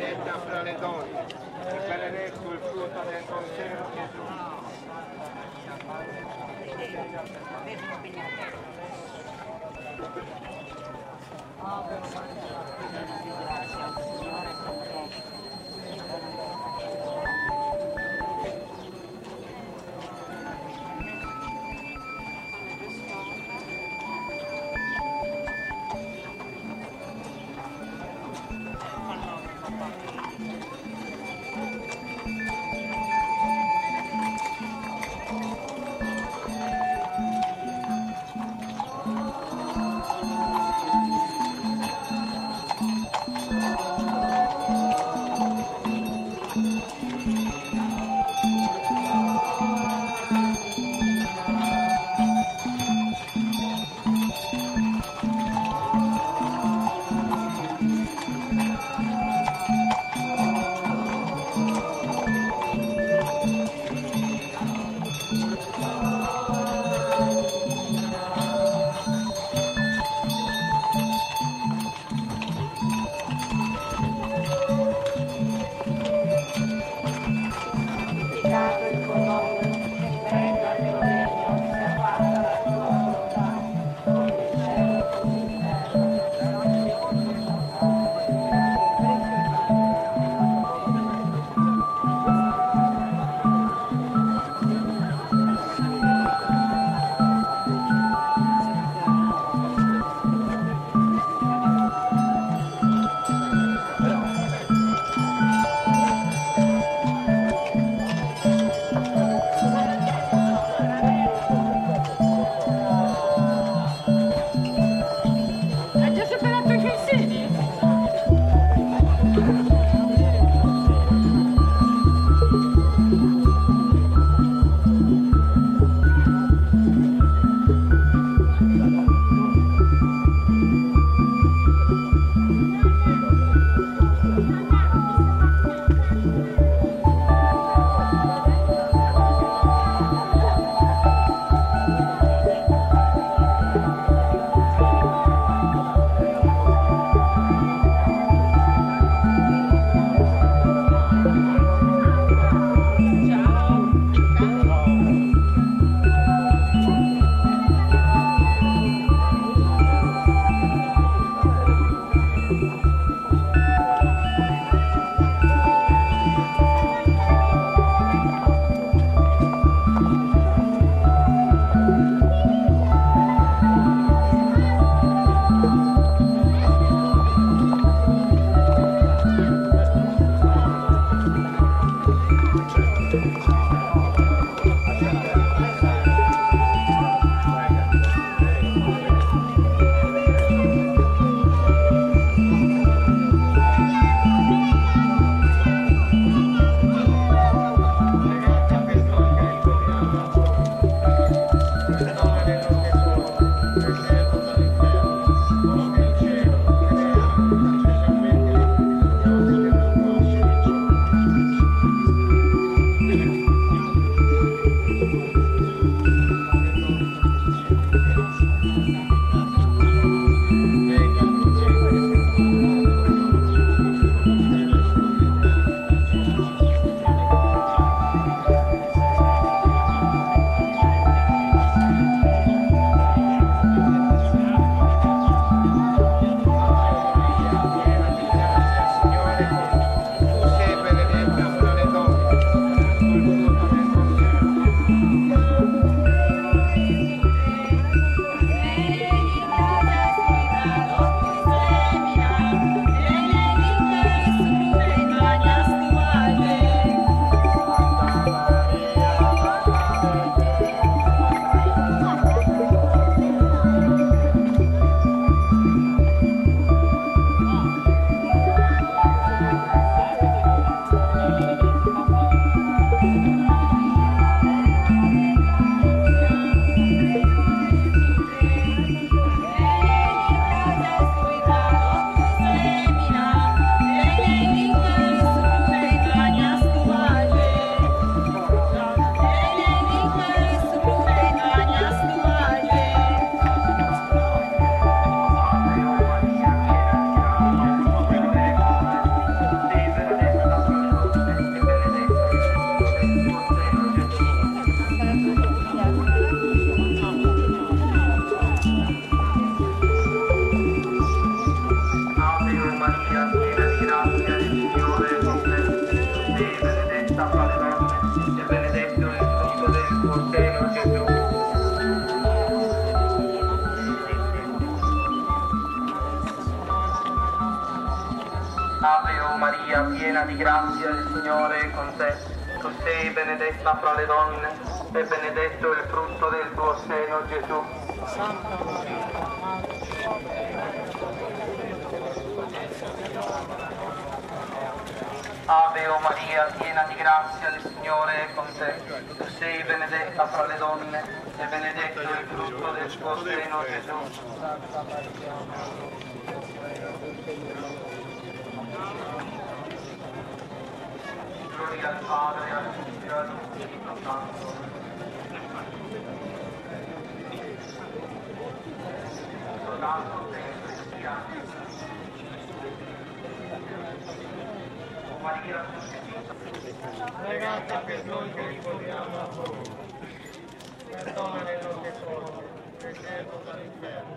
benedetta fra le donne, e benedetto il frutto del tuo seno, Gesù. Sia fatta la tua volontà, come in cielo così Maria, piena di grazia, il Signore è con te. Tu sei benedetta fra le donne, e benedetto il frutto del tuo seno, Gesù. Ave o Maria, piena di grazia, il Signore è con te. Tu sei benedetta fra le donne, e benedetto il frutto del tuo seno, Gesù. Santa Maria, Ave o Maria, piena di grazia, il Signore è con te. Tu sei benedetta fra le donne, e benedetto il frutto del tuo seno, Gesù. Gloria al Padre, al Figlio e allo Spirito Santo. Lodato sempre sia. O Maria, pregate per noi che ricordiamo a voi. Perdona le nostre colpe, preservo dall'inferno.